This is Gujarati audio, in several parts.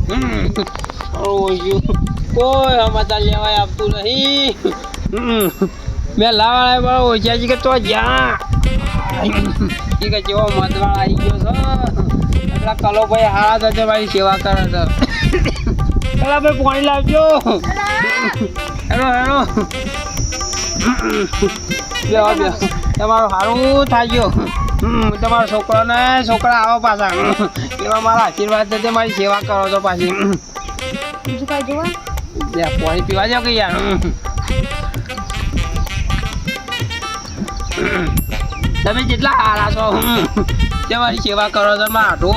કોઈ સમાચાર લેવાય આપતું નહીં. મેં લાવાળા ઓછાજી કે તો જ્યાં કે જેવો મતવાળ આવી ગયો છે એટલા કલોભાઈ હારા થશે મારી સેવા કરે છે. કલાભાઈ પાણી લાવજો. હેલો હેલો તમારું સારું થાય ગયો. તમારા છોકરા આવો પાછા એવા મારા આશીર્વાદ છે મારી સેવા કરો છો પાછી. બીજું કઈ જોવા પાણી પીવા જાવ કે યાર. તમે જેટલા હારા છો તમારી સેવા કરો છો મારો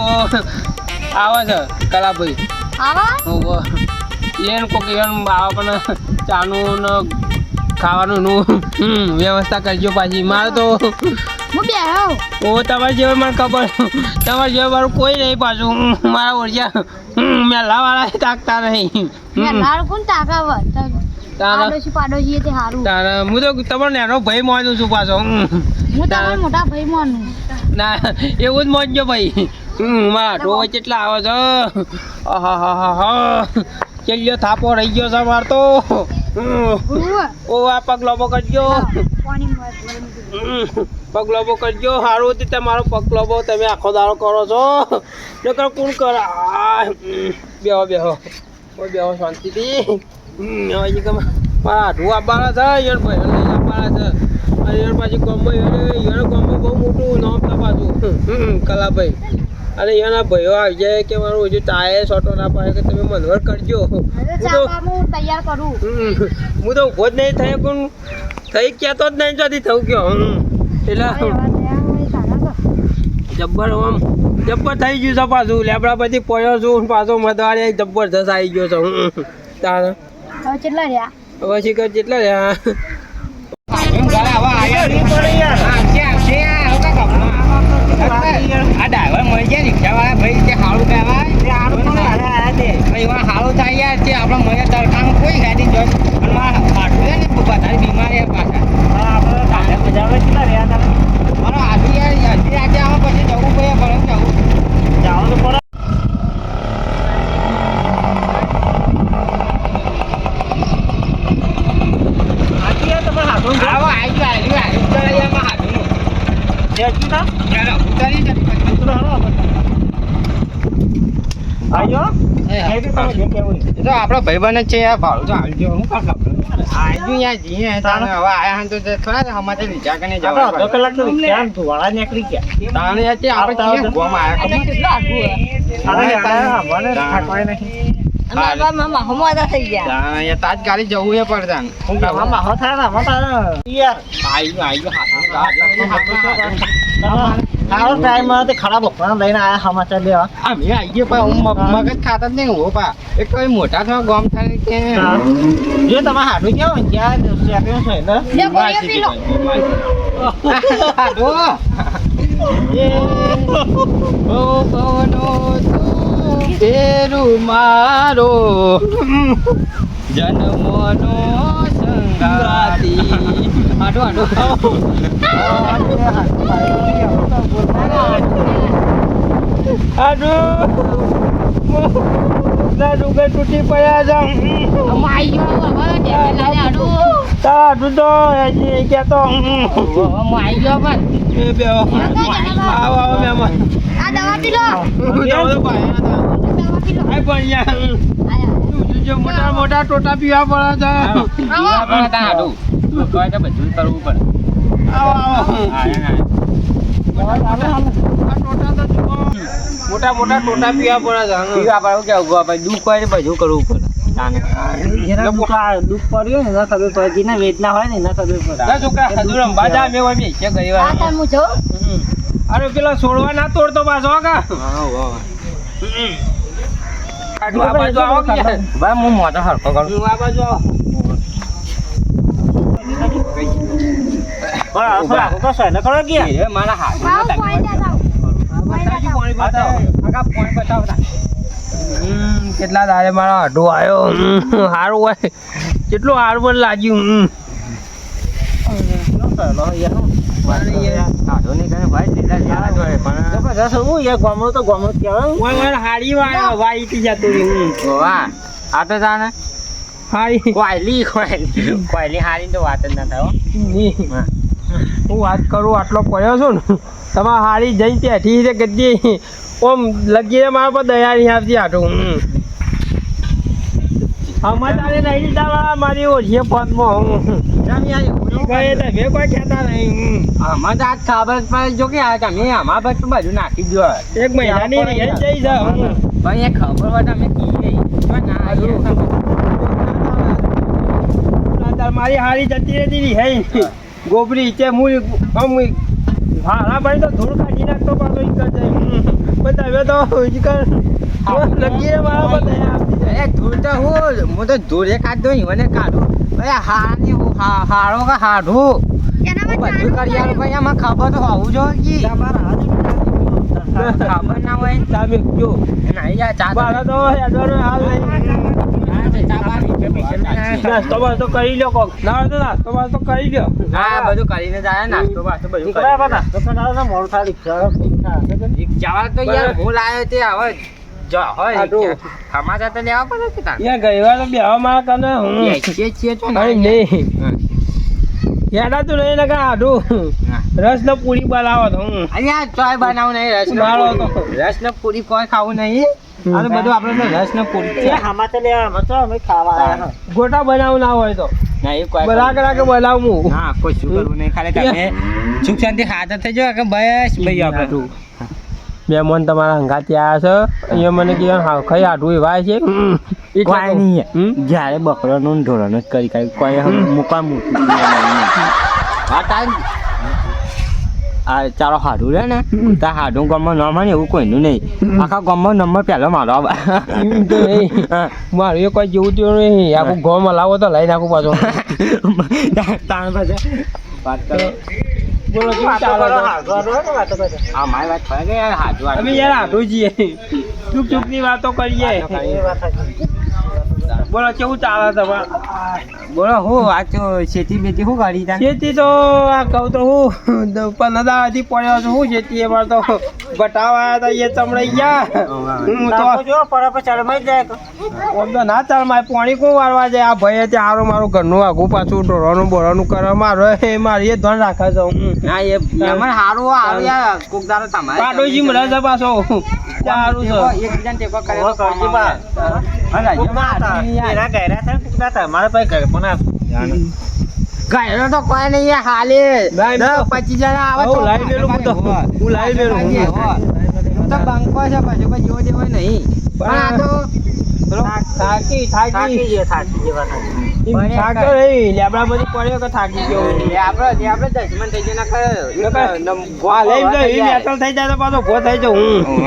આવે છે કલાભાઈ આવા એને કોઈક આવે પણ ચાનું ને ખાવાનું નું વ્યવસ્થા કરજો પાછી. મારે તો હું બેહો ઓ તમારે જેવું મને ખબર તમારે જેવું મારું કોઈ નહીં પાછું. મારા ઓળખ્યા મેલાવાળા તાકતા નહીં. મેલાર કોણ તાકાવત પાડોશી પાડોશી તે હારું તારે હું તો તમારો નાનો ભાઈ માનું છું પાછો. હું તમારો મોટા ભાઈ માનું. ના એવું જ માનજો ભાઈ. મારા ઢોય કેટલા આવે છે. ચલ્યો થાપો રહી ગયો છે માર તો. ઓ આ પગલોબો કરજો પગલોબો કરજો. સારું હતી તમારો પગલોબો તમે આખો દાડો કરો છો. નકર કોણ કરે. બેહો બેહો બેહો શાંતિથી. મારા હાથું આપવાના છે યણ ભાઈ લઈને આપવાના છે. યણ પાછી ગમો યણ ગમો બહુ મોટું નામ તો પાછું કલાભાઈ. અને એના ભાઈઓ આવી જાય કે મારું હજુ ટાયર સોટો ના પાડે કે તમે મનવર કરજો. તૈયાર કરું હું તો ઊભો જ નહીં થયો કોણ થઈ કહેતો જ નહીં જતી થવું ગયો. એટલે જબ્બર આમ જબ્બર થઈ ગયું છે પાછું. લેબડા પછી પડ્યો છું પાછો મતવારે જબરદસ્ત આવી ગયો છું. તારે કેટલા રહ્યા પછી કર જેટલા રહ્યા આ ડ્રાઈવર મળી જાય રિક્ષા વાળા ભાઈ કે સારું કહેવાય સારું થાય યાર છે. આપણે મળે તડકામ કોઈ ગાડી જોઈ અને મારા હાથું છે ને વધારે બીમારી પાછા મારો હાથું યાર હજી આજે આવો પછી જવું પડે પડે જવું તો પડે. આપડો ભાઈબંધ જ છે યાર. ભાડું તો આવજો. હું કાઢ આજુ યાર જઈએ હવે આયા તો થોડા સમાચાર લીધા કે નહીં જવા. અડધો કલાક તો ધોવાળા નીકળી ગયા. તાણે યાર આપણે ગોમાં આવ્યા તાજકાલી જવું એ પડતા ખરાબ લઈને આયા સમાચાર લેવા. અમે આવીએ મગજ ખાતા જ નહીં હો પા. એ કઈ મોટા થવા ગોમ થાય કે જો તમારે હાડું કેવું ત્યાં તેરું મારો જન્મનો સંગાતી. આડો આડો ડુંગર તૂટી પડ્યા છે. તારું તો હજી કેતો આવો મહેમાન મોટા મોટા ટોટા પીવા પડે છે. બધું કરવું પડે. મોટા મોટા ટોટા પીવા પડે છે. પીવા પડે કે દુઃખ હોય બધું કરવું પડે. દુઃખ પડ્યું ને ખબર પડે ને વેદના હોય ને ખબર પડે. છોકરા હજુ રંબા જા મેં અરે પેલા છોડવા ના તોડતો પાછો કા. આ બાજુ આવો કે ભાઈ હું મોટો હરકો કરું. આ બાજુ આવો. મારા હાથ કેટલા દાડે મારો આઢો આવ્યો. સારું હોય કેટલું સારું પણ લાગ્યું. સાધુ ની કને ભાઈ સીધા જ્યાં જ હોય પણ જબરદસ્ત હું યાર ગામડું તો ગામડું જ કહેવાય. ઓય ઓય હાડી વાઈ થી જતું રહ્યું ગોવા આ તો જાણે હાડી કોયલી હારી તો વાત જ ના થાય હો. હા. હું વાત કરું આટલો પડ્યો છું ને તમારે હારી જઈ ત્યાંથી છે ગદ્દી ઓમ લગીને મારા પર દયા નહીં આવતી આટું અમારે નહીં લીધા મારી ઓછીએ પદમાં હું ગયે તમે કોઈ કહેતા નહીં આમાં તો આજ ખબર જ પડે જો કે આ તમે આમાં બસ બધું નાખી દો એક મહિનાની રહી જઈ જાઉં પણ એ ખબર હોય તો અમે કીધી ના મારી હારી જતી રહેતી હે ગોબરી છે હું હારા ભાઈ તો ધૂળ કાઢી નાખતો પાછો ઈ કર જાય પણ તમે તો લગીને મારા પર દયા આપતી અરે ધૂળ તો હું તો ધૂળે કાઢો મને કાઢું અરે હારની હારો કે હાડું બધું કરી યાર ભાઈ આમાં ખબર તો હોવું જોઈએ ખબર ના હોય તમે જો નહીં યાર ચા મારા તો હેડવાનો હાલ નહીં નાસ્તો બાસ્તો કરી લ્યો કોક ના તો નાસ્તો બાસ્તો કરી લ્યો હા બધું કરીને જાય નાસ્તો બાસ્તો બધું નીકળ્યા બધા તો મોડું થાય જવા તો યાર હું લાયો તે હવે જો હોય આટલું. સમાચાર તો લેવા પડે કે તાર યા ગઈ વાર તો બેહવા મારા કને હું છીએ તો કઈ નહીં યાડા તું નહીં લગા આડું રસ ને પૂરી બનાવો તો હું અહીંયા ચોય બનાવું નહીં રસ મારો તો. રસ ને પૂરી કોઈ ખાવું નહીં આ તો બધું આપણે તો રસ ને પૂરી એ હામાં તો લેવા તો અમે ખાવા આવ્યા ગોટા બનાવું ના હોય તો ના એ કોઈ બરાક રાકે બનાવું હું હા કોઈ શું કરવું નહીં ખાલી તમે સુખ શાંતિ હાથ થઈ જાવ કે બસ ભાઈ આપણે બે મન તમારા હંગાથી આવ્યા છે અહીંયા મને કે હા ખાઈ આડું એવા છે કોઈ નહીં જ્યારે બકરાનું ઢોરાનું જ કરી કાંઈ કોઈ મૂકવા મૂકી હા તાર આ ચાલો હાડું રે ને તાર હાડું ગામમાં નામ હોય ને એવું કોઈનું નહીં આખા ગામમાં નંબર પહેલો મારો એમ તો નહીં મારું એ કોઈ જેવું તેવું નહીં આખું ઘઉં લાવો તો લઈ નાખું પાછો તાણ પછી વાત કરો બોલો કેવું ચાલે છે? હા મારી વાત ખબર કે યાર હાડું અમે યાર આડું છીએ ચૂક ચૂકની વાતો કરીએ બોલો કેવું ચાલે તમારે બોલો હું વાત ખેતી બેતી શું કરી તા ખેતી તો આ કહું તો હું 15 દાડાથી પડ્યો છું હું ખેતી એમાં તો બટાવા આવ્યા હતા એ ચમડાઈ ગયા હું તો જો પર ચડમાઈ જાય આમ તો ના ચાલ મારે પાણી કોણ વાળવા જાય આ ભાઈ ત્યાં હારું મારું ઘરનું આઘું પાછું ઢોરાનું બોરાનું કરવા મારો એ મારી એ ધન રાખે છે હું ના એ એમાં હારું હારું યાર કોક દાડો તમારે પાડોશી મળે છે પાછો ત્યાં સારું છે એકબીજાને ટેકો કરે ઓ કરજી બા એના ગયરા છે કુકડા તમારે પાસે ઘર પણ ગાયરો તો કોઈ નહીં યાર હાલે નહીં, 10-25 જણા આવે હું લાવી મેલું હું તો હું લાવી મેલું તો બંકો છે પછી કોઈ જેવો જેવો નહીં પણ આ તો થાકી થાકી પણ થાક્યો નહીં લેબડા બધી પડ્યો કે થાકી ગયો આપણે દસમન થઈ જાય આ લઈ જાય એ નેતલ થઈ જાય તો પાછો ભો થઈ જાઉં હું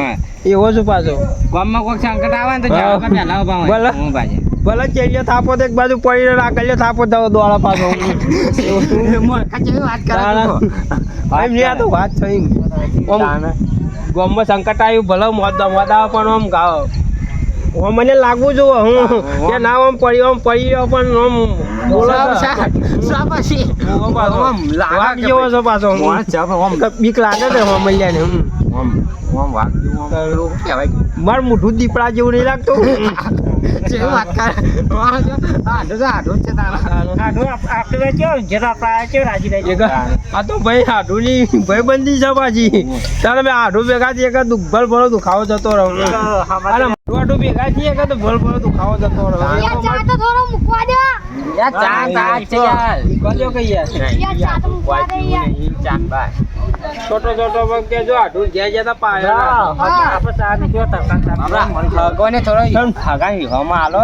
એવો છું પાછો ગામમાં કોઈ સંકટ આવે ને તો જવા પહેલા ઉભા હોય ભલે. હું બાજે ભલે ચેડિયો થાપો તો એક બાજુ પડીને રાખેલો થાપો થયો દોડા પાછો વાત કરે એમ નહીં આ તો વાત થઈ ગામમાં સંકટ આવ્યું ભલે મોત આવે પણ આમ ગાવ હું મને લાગવું જો હું કે ના આમ પડી રહ્યો પણ આમ બોલો વાઘ જેવો છે પાછો બીક લાગે છે હું મળ્યા ને મારું મોઢું દીપડા જેવું નહીં લાગતું આ તો ભાઈ હાડુની ભાઈબંધી છે પાછી તારે મેં હાડું ભેગા થઈએ કે ભલ ભલો દુખાવો જતો રહું અને હાડું ભેગા થઈએ કે તો ભલ ભલો દુખાવો જતો રહું યાર ચા તો થોડો મૂકવા દો ગલ્યો કઈ યાર યાર ચા તો મૂકવા દે યાર છોટો છોટો પગ કે જો હાડું ગયા જતા પાયા કોને થોડો હગાઈ હવામાં આલો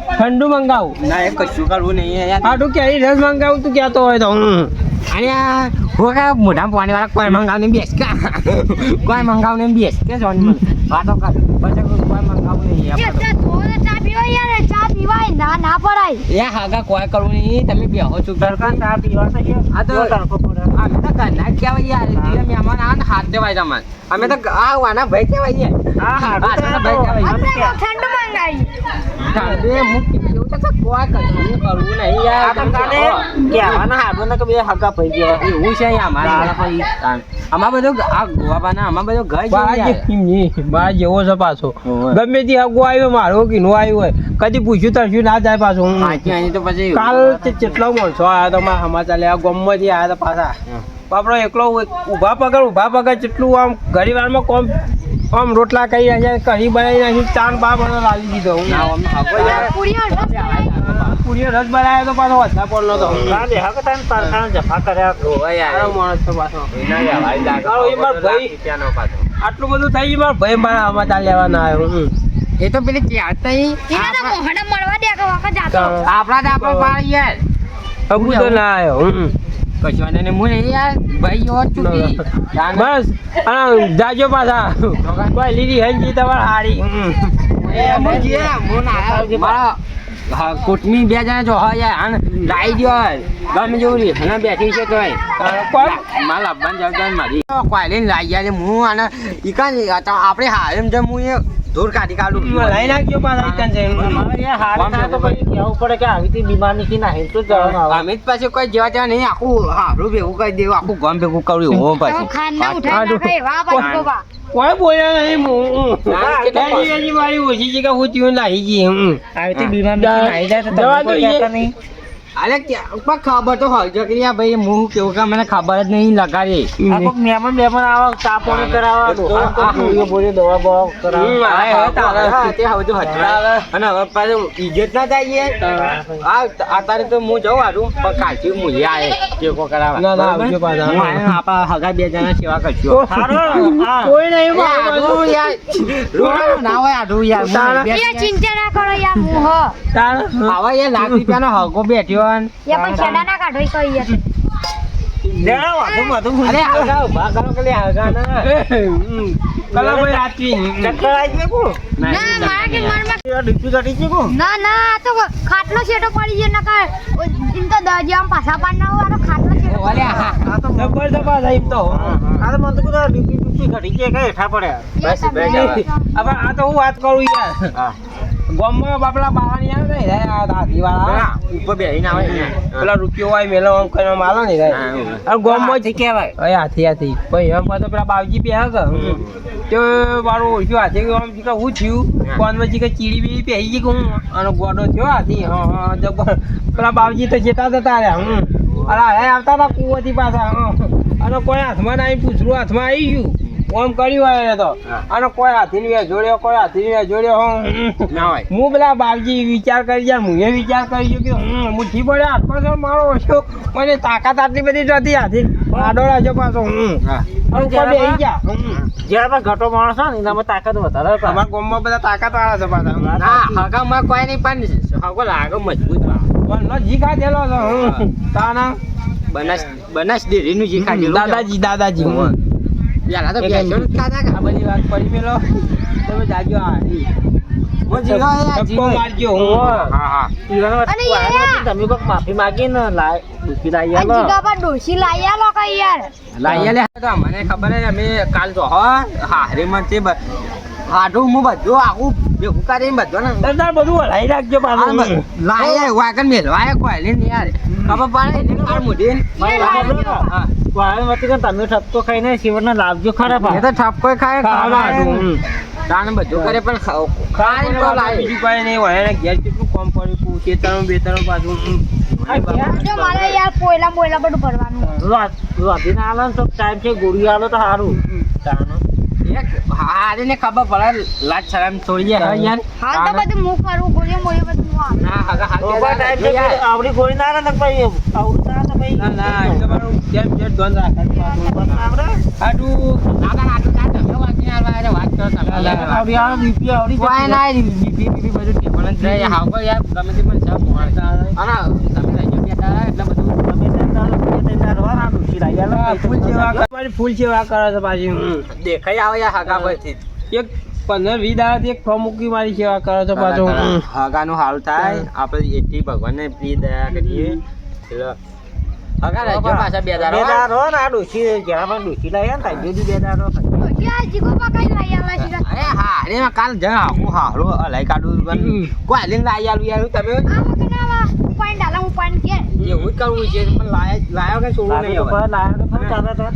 ઠંડુ મંગાવું ના એ કશું કરવું નહીં યાર હાડું ક્યાંય રસ મંગાવું તું કહેતો હોય તો હું અને હું કા મોઢા પાણી વાળા કોઈ મંગાવ ને બેસ કા કોઈ મંગાવ ને બેસ કે જોન વાતો કર પછી કોઈ મંગાવ નહીં યાર ચા થોડો ચા પીવાય યાર ચા પીવાય ના પડાય એ હાગા કોઈ કરવું નહીં તમે બેહો છો ચા પીવા છે આ તો અમે તો ઘરના જ કહેવાય યાર જે મહેમાન આવે ને હાથ દેવાય તમને અમે તો આ વાના ભાઈ કહેવાય યાર હા ભાઈ કહેવાય આપણે ઠંડુ મંગાવી ઠંડુ મુક્તિ કેવું તો કોઈ કરવું નહીં યાર આ તો કાલે કહેવાના હાડો ને કે બે હગા પડી ગયા એવું છે અમારા આમાં બધું આ ગોવાબાના આમાં બધું ઘર બા જેવો છે પાછો ઓવે. ગમે તે આગો આવ્યો મારો કે નો આવ્યો હોય કદી પૂછ્યું તરસ્યું ના જાય પાછો હું આની તો પછી કાલ કેટલા માણસો આવ્યા તો મારા સમાચાર લેવા ગામમાંથી આવ્યા હતા પાછા બાપડો એકલો ઊભા પગર જેટલું આમ ઘડી વારમાં કોમ આમ રોટલા કરી નાખ્યા કઢી બનાવી નાખી ચાર બા બના લાવી દીધો હું પૂરીઓ રસ પૂરીઓ રસ બનાવ્યો તો પાછો વધા પડનો તો કાલે હગા તાન પારખાના જફા કર્યા સારો માણસ છે પાછો તારો એ મારો ભાઈ આટલું બધું થઈ ગયું મારા ભાઈ મારા સમાચાર લેવા ના આવ્યો એ તો પેલી કહેતા એને તો મોહને મળવા દે કે વખત જાતો આપણા તો આપણે પાડી યાર અબુ તો ના આવ્યો કશું અને હું નહીં યાર ભાઈ હોત ચૂકી બસ અને જાજો પાછા કોઈ લીધી હંજી તમારે હારી મારા કુટમી બે જણા જો હોય યાર અને લાઈ દ્યો ગમે જેવું રી અને બેઠી છે તોય મારા લાવવાની જવાબદારી મારી કોઈલીને લાઈ ગયા છે હું અને ઈકા આપણે હારેમ જેમ હું એ દૂર કાઢી કાઢું લઈ નાખ્યો પાછા ઈકન છે અમારે યાર હાડે તો પછી કહેવું પડે કે આવી તી બીમાર નીકળી ના તો જવાનું આવે અમિત પાસે કોઈ જેવા ત્યાં નહીં આખું હારું ભેગું કરી દેવું આખું ગામ ભેગું કર્યું હું પછી ખાનને ઉઠાઈ નાખે વાહ બાજુ બા કોઈ બોલ્યા નહીં હું મારી ઓછી જગ્યા હું થયું નાહી ગઈ આવી તી બીમાર નીકળી આવી જાય તો જવા તમે દો કોઈ એ. કહેતા નહીં અરે પણ ખબર તો હોય છે કે યાર ભાઈ હું કેવું કે મને ખબર જ નહીં લગાડી આ કોક મહેમાન આવે ચા પાણી કરાવવા દોહા બોલી દવા બવા કરાવવા તે હવે તો હચડાવે અને હવે પાછું ઇજ્જત ના થાય અત્યારે તો હું જઉં હારું પણ કાલથી હું આવે ટેકો કરાવવા ના, ના, બરાબર? આવજો પાછા. હું આવીને આપણા હગા બે જણા સેવા કરશું હારું, હા. કોઈ નહીં એ આડું યાર રોવાનું ના હોય આડું યાર તારા- હું એ ચિંતા ના કરો યાર હું હ આવા યાર લાખ રૂપિયાનો હગો બેઠ્યો ને. એ પણ છેડા ના કાઢો ઈ કહીએ તો. લેવા વાધું વાધું અરે હગા ઉભા કરો કે લે હગા ના કલાભાઈ રાત્રી ચક્કર આવી ગયું કો? ના મારા કે મનમાં યાર ડીપી કાઢી ગયું કો? ના ના આ તો ખાટલો છેટો પડી ગયો નકર ઇન તો દરજામાં પાછા પાડ ના હોય આ તો ખાટલો છેટો ઓલે હા આ તો જબરદસ્ત સાહેબ તો આ તો મને તો કીધું ડીપી કાઢી ગયા કઈ હેઠા પડ્યા બસ, એ બસ, તમે હવે. હવે આ તો હું વાત કરું યાર હા ગામમાં બાપલા બાવાની આવે ને આ દાદી વાળા ઉપર બેહીને આવે ને. પેલા રૂપિયો હોય મેલો આમ કરીને આમ આલો ને હા, આ ગામમાં જ કહેવાય હવે હાથી પછી એમ પાછો પેલા બાવજી બે કે તો મારું ઓળખ્યું હાથી કે આમ જીકા હું થયું કોનમાં જીકા ચીડી બીડી પહેરી ગઈ કે હું આનો ગોડો થયો હાથી હા જબર પેલા બાવજી તો જેતા જતા રહ્યા અરે હવે આવતા હતા કુવાથી પાછા અને કોઈ હાથમાં ના આવી પૂછડું હાથમાં આવી ગયું ઓમ કર્યું હોય તો અને કોઈ હાથીની વે જોડ્યો કોઈ હાથીની વે જોડ્યો ના હોય હું પેલા બાપજી વિચાર કરી યાર હું એ વિચાર કરી ગયો કે મુઠ્ઠી પડે હાથમાં છે મારો ઓછો મને તાકાત આટલી બધી નથી હાથી આડો રાખ્યો પાછો હા અને ઉપર બેસી ગયા જ્યારે પણ ઘટો માણસ હોય ને એનામાં તાકાત વધારે હોય. અમારા ગામમાં બધા તાકાત વાળા છે પાછા ના હગામાં કોઈ નહીં પણ હગો લાગે મજબૂત પણ ન જી ખાધેલો છે તાના બનાસ ડેરીનું જે ખાધેલું દાદાજી પેલા તો બેસ્યો જ ખાધા આ બધી વાત પડી મેલો તમે જાજો આ હું જીવો યાર, ધક્કો જીવો. મારજો હું હા હા ઈવાનો વાત અને કોઈ આવ્યો યાર. નથી, તમે કોક માફી માગી ને લાય દુખી લાવી આ આલો. જીગા પર ડોશી લાઈ આલો કઈ યાર લાઈએ લે તો મને ખબર છે અમે કાલ જો હારીમાં તે હાડું હું બધું આખું ભેગું કરીને બધું ને તાર બધું હલાઈ રાખજો પાછું લાય વાગન મેલવાય કોઈ લઈને યાર ખબર પડે એટલે કાળ મુઢી હા. વાળા વતી કે તમે ઠપકો ખાઈને શિવરને લાવજો ખરા પા. એ તો ઠપકો ખાય ખાવા ખાવા હાટું. તાને બધું કરે પણ ખાય તો લાય બીજું કઈ નહીં હોય એને ઘેર કેટલું કોમ પડ્યું ખેતરનું બેતરનું પાછું જો મારે યાર પોયલા બોયલા બધું ભરવાનું વાધીને આલો ને તો ટાઈમ છે ગોળી આલો તો સારું તાનો. એક હારીને ખબર પડે લાજ શરમ છોડીએ હવે યાર હાલ તો બધું મું કરું ગોળીઓ મોળીઓ બધું હું આવું. ના હગા ઓવર ટાઈમ છે હાથ આવડી ગોળી ના આલે ને ભાઈ આવડું ના આલે ભાઈ. ના ના એટલે મારું જેમ જેમ ધોન રાખે પણ આવડે? હાટું વાત કરો તમે આવડી આવે બીપી આવડી કોઈ ના બીપી બધું ટેબલ જ રહે હાવ પર યાર ગમે તે પણ સબ મોણ અને તમે રહેજો બેટા એટલે બધું તમે તૈયાર રહેવાના દુખી લાવી આલો. ફૂલ સેવા કરે ફૂલ સેવા કરે છે પાછી દેખાઈ આવે યાર હગા પરથી એક 15-20 દાડાથી એક ફોર્મ મૂકી મારી સેવા કરે છે પાછું હગાનું હાલ થાય આપણે એટલી ભગવાનને પ્રિય દયા કરીએ એટલે હગા રહેજો પાછા બે દાડા બેદાર હો ને આ ડોશી જ્યાં પણ ડોશી લાવી ને તાઈ બે દાર હો. ડોશી આ જીગો પર કઈ લાઈ આલા છે અરે હા વારે કાલ જ આખું હારો હલાઈ કાઢું પણ કોઈ હાલીને લાવી આલું યાર તમે આમાં કે ના આવા ઉપાડીને ડાલા ઉપાડીને ઘેર. એવું જ કરવું છે પણ લાયો કે છોડવું નહીં હવે લાયો તો ખરું તારે તો.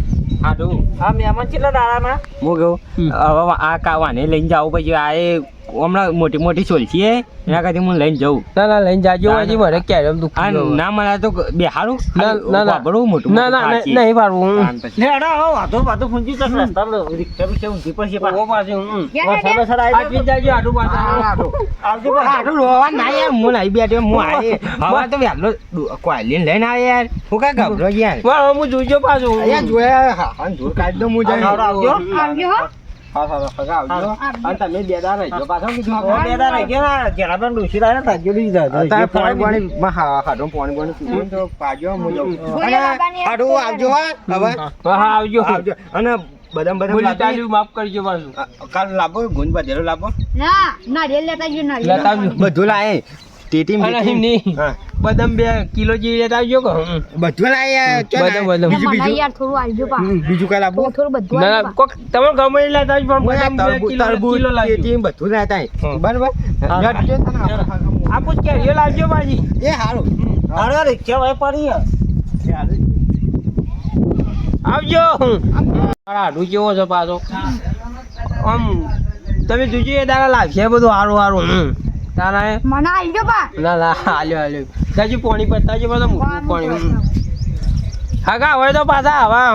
હાડું આ મહેમાન કેટલા દાડાના? હું કહું હવે આ કાવાને લઈને જાવું પછી આ એ હમણાં મોટી મોટી સોલસી એના કરતી હું લઈને જઉં ના ના લઈને જાજો હજી મને ક્યારે એમ દુઃખ આ ના મળે તો બેહારું ના, ના, ના. બરોબર મોટું ના ના નહીં નહીં પાડવું લે અડા આવો વાતો ફૂંચી તો રસ્તા રિક્ષા બિક્ષા ઊંધી પડશે પાછું. ઓ પાછું ઘેર ને વરસાદ ઘેર. વરસાદ આવી આપી જાજો આટલું પાછું આવજો પાછું. હાડું રોવા ના યાર હું નહીં બેઠો હું આયે હવે તો વહેલો કોયલીને લઈને આવે યાર હું કઈ ગભરો યાર વાહ હું જોજો પાછું અહીંયા જોયા હા જોર કાઢી દઉં હું જઈને આવજો. આવજો હો. હા આવજો અને તમે બે દાડા રહેજો પાછો બીજું હવે બે દાડા ગયા જરા પણ ડૂસી લાવે ને તાજો લઈ જાજો. અત્યારે પાણી હાડું પાણી પીવું તો પાજો હું જાઉં ભૂલે બાબાની હાડું આવજો હા હવે હા આવજો આવજો અને બદામ બોલી બદામ તાલ્યું માફ કરજો પાછું કાલ લાવો ગુંદ બધેલો લાવો ના નારિયેળ લેતા આવજો નારિયેળ. લેતા આવજો બધું લાય ટેટી અને એમ નહીં હા બદામ 2 કિલો જેવી લેતા આવજો કે બધું લાય બદામ બદામ ને મને યાર થોડું આવજો પા. બીજું કઈ લાવો થોડું બધું ના આવજો ના પા. કોક તમે ગમે એ લેતા આવજો પણ બદામ 2 કિલો કિલો લાવજો ટેટી બધું લાતા હા. બરાબર જડજો તને આપું જ કેરીઓ લાવજો પાછી એ હારું અરે રિક્ષા ભાઈ પડી આવજો મારા હાડું કેવો છે પાછો આમ તમે જોજો એ દાડા લાગશે બધું સારું સારું તારા મને આવજો પા. ના ના હાલ્યો જાજુ પાણી પતાવજો પાછા મોટું પાણી હા કા હવે તો પાછા હવા